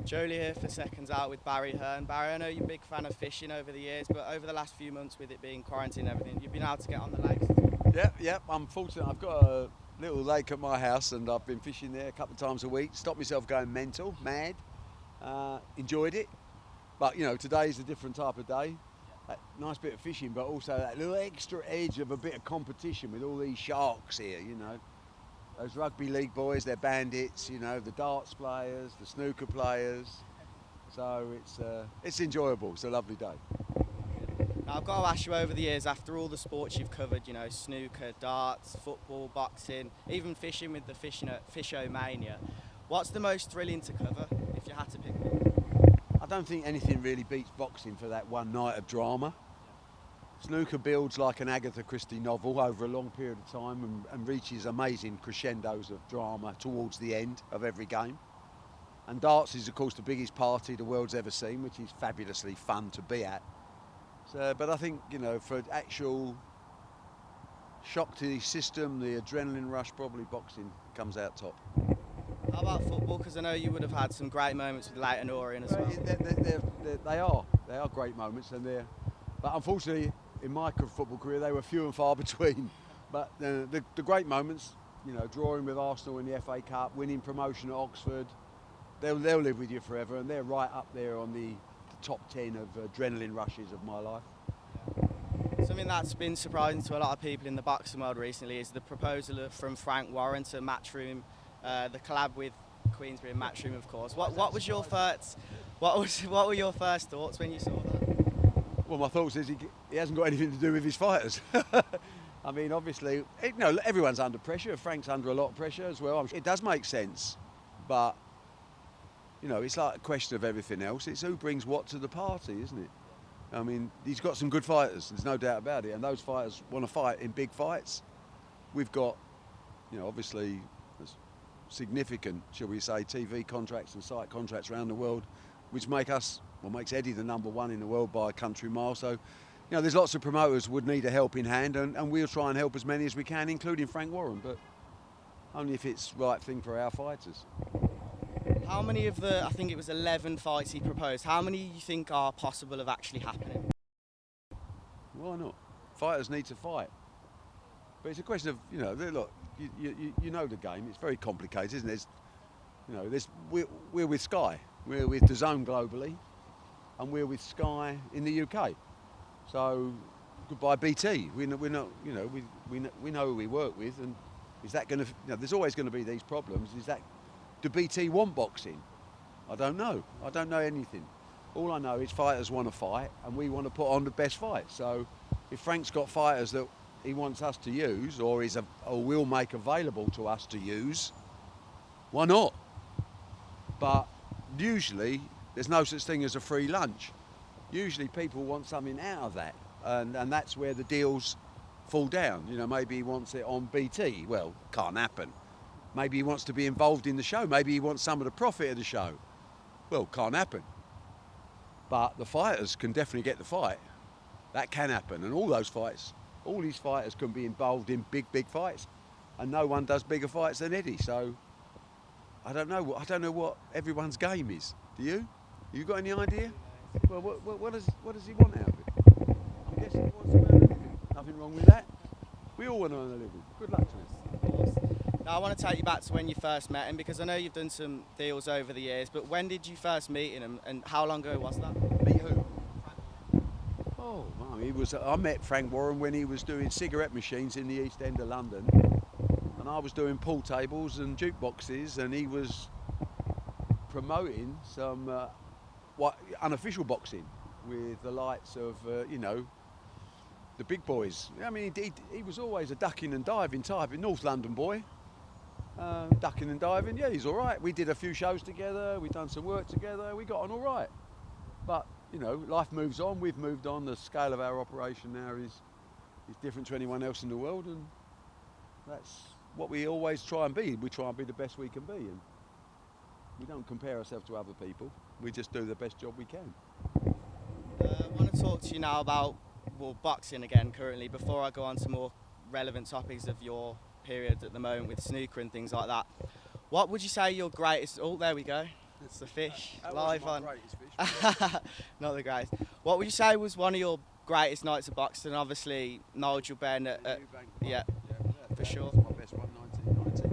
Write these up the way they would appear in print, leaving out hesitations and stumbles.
Joe Leigh here for Seconds Out with Hearn. Barry, I know you're a big fan of fishing over the years, but over the last few months with it being quarantine and everything, you've been able to get on the lakes. Yep. I'm fortunate. I've got a little lake at my house and I've been fishing there a couple of times a week. Stopped myself going mad. Enjoyed it. But, today's a different type of day. That nice bit of fishing, but also that little extra edge of a bit of competition with all these sharks here, Those rugby league boys, they're bandits, the darts players, the snooker players. So it's enjoyable. It's a lovely day. Now, I've got to ask you, over the years, after all the sports you've covered, snooker, darts, football, boxing, even fishing with the Fishomania, what's the most thrilling to cover, if you had to pick one? I don't think anything really beats boxing for that one night of drama. Snooker builds like an Agatha Christie novel over a long period of time and reaches amazing crescendos of drama towards the end of every game. And darts is, of course, the biggest party the world's ever seen, which is fabulously fun to be at. So, but I think, for actual shock to the system, the adrenaline rush, probably boxing comes out top. How about football? Because I know you would have had some great moments with Leighton Orient as well. They are great moments, but unfortunately, in my football career, they were few and far between. But the great moments, drawing with Arsenal in the FA Cup, winning promotion at Oxford, they'll live with you forever, and they're right up there on the top 10 of adrenaline rushes of my life. Something that's been surprising to a lot of people in the boxing world recently is the proposal from Frank Warren to Matchroom, the collab with Queensberry and Matchroom, of course. What was your first? What were your first thoughts when you saw that? Well, my thoughts is he hasn't got anything to do with his fighters. I mean, obviously, everyone's under pressure. Frank's under a lot of pressure as well. It does make sense, but it's like a question of everything else. It's who brings what to the party, isn't it? I mean, he's got some good fighters. There's no doubt about it, and those fighters want to fight in big fights. We've got, obviously, significant, shall we say, TV contracts and site contracts around the world, which makes Eddie the #1 in the world by a country mile. So, there's lots of promoters would need a helping hand, and we'll try and help as many as we can, including Frank Warren, but only if it's the right thing for our fighters. How many of the, I think it was 11 fights he proposed, how many you think are possible of actually happening? Why not? Fighters need to fight. But it's a question of, look, you know the game. It's very complicated, isn't it? We're with Sky. We're with DAZN globally, and we're with Sky in the UK. So goodbye BT. We know who we work with, and is that going to? There's always going to be these problems. Do BT want boxing? I don't know. I don't know anything. All I know is fighters want to fight, and we want to put on the best fight. So if Frank's got fighters that he wants us to use, or will make available to us to use, why not? But usually there's no such thing as a free lunch. Usually people want something out of that, and that's where the deals fall down. Maybe he wants it on BT. Well, can't happen. Maybe he wants to be involved in the show. Maybe he wants some of the profit of the show. Well, can't happen. But the fighters can definitely get the fight. That can happen, and all these fighters can be involved in big fights, and no one does bigger fights than Eddie. So I don't know what everyone's game is. Do you? You got any idea? Well, what does he want out of it? I'm guessing he wants to earn a living. Nothing wrong with that. We all want to earn a living. Good luck to him. Of course. Now, I want to take you back to when you first met him, because I know you've done some deals over the years, but when did you first meet him, and how long ago was that? Meet who? Oh, well, I met Frank Warren when he was doing cigarette machines in the East End of London, and I was doing pool tables and jukeboxes, and he was promoting some unofficial boxing with the likes of, the big boys. I mean, he was always a ducking and diving type, a North London boy. Ducking and diving, yeah, he's all right. We did a few shows together, we've done some work together, we got on all right. But, life moves on, we've moved on, the scale of our operation now is different to anyone else in the world, and that's what we always try and be. We try and be the best we can be, and we don't compare ourselves to other people, we just do the best job we can. I want to talk to you now about boxing again currently, before I go on to more relevant topics of your period at the moment with snooker and things like that. What would you say your greatest... Oh, there we go. It's the fish, That live wasn't my on. greatest fish. Not the greatest. What would you say was one of your greatest nights of boxing? Obviously, Nigel Benn at Eubank, yeah, that for sure. was my best one, 1990.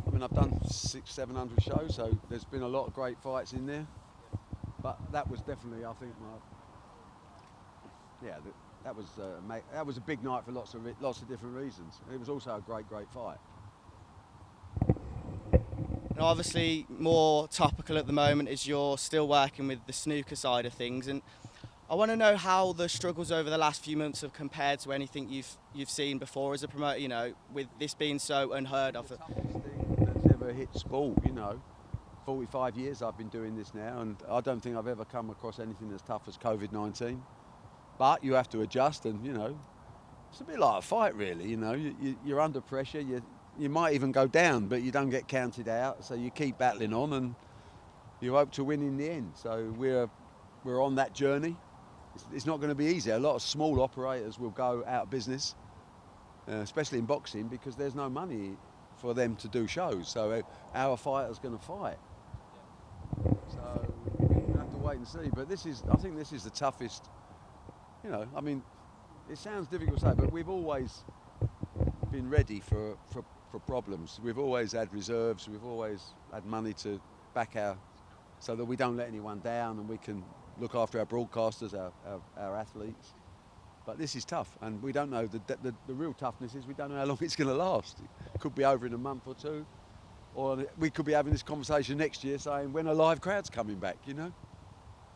I mean, I've done 600-700 shows, so there's been a lot of great fights in there. But that was definitely, I think, that was a big night for lots of different reasons. It was also a great fight. And obviously, more topical at the moment is you're still working with the snooker side of things, and I want to know how the struggles over the last few months have compared to anything you've seen before as a promoter. You know, with this being so unheard of. The toughest thing that's ever hit sport, 45 years I've been doing this now, and I don't think I've ever come across anything as tough as COVID-19. But you have to adjust, and it's a bit like a fight, really. You're under pressure. You might even go down, but you don't get counted out. So you keep battling on, and you hope to win in the end. So we're on that journey. It's not going to be easy. A lot of small operators will go out of business, especially in boxing, because there's no money for them to do shows. So our fighter's going to fight. So we have to wait and see. But I think this is the toughest. I mean, it sounds difficult to say, but we've always been ready for problems. We've always had reserves. We've always had money to back so that we don't let anyone down, and we can look after our broadcasters, our athletes. But this is tough, and we don't know. The real toughness is we don't know how long it's going to last. It could be over in a month or two, or we could be having this conversation next year saying, when are live crowds coming back,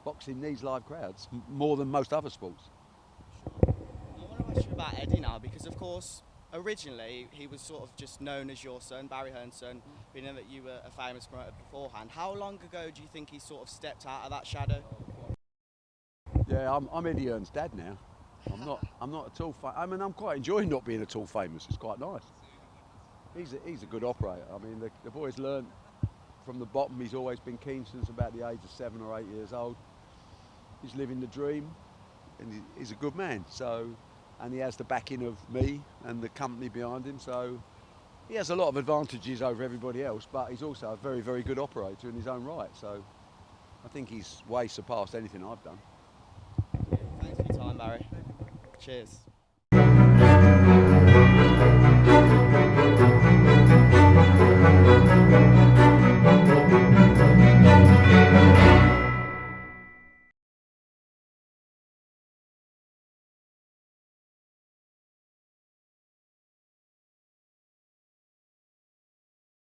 Boxing needs live crowds more than most other sports. I want to ask you about Eddie now, because of course, originally he was sort of just known as your son, Barry Hearn's son. We know that you were a famous promoter beforehand. How long ago do you think he sort of stepped out of that shadow? Yeah, I'm Eddie Hearn's dad now. I'm not at all. I'm quite enjoying not being at all famous. It's quite nice. He's a good operator. I mean, the boy's learned from the bottom. He's always been keen since about the age of 7 or 8 years old. He's living the dream, and he's a good man. And he has the backing of me and the company behind him. So he has a lot of advantages over everybody else. But he's also a very, very good operator in his own right. So I think he's way surpassed anything I've done. Thanks for your time, Barry. Cheers.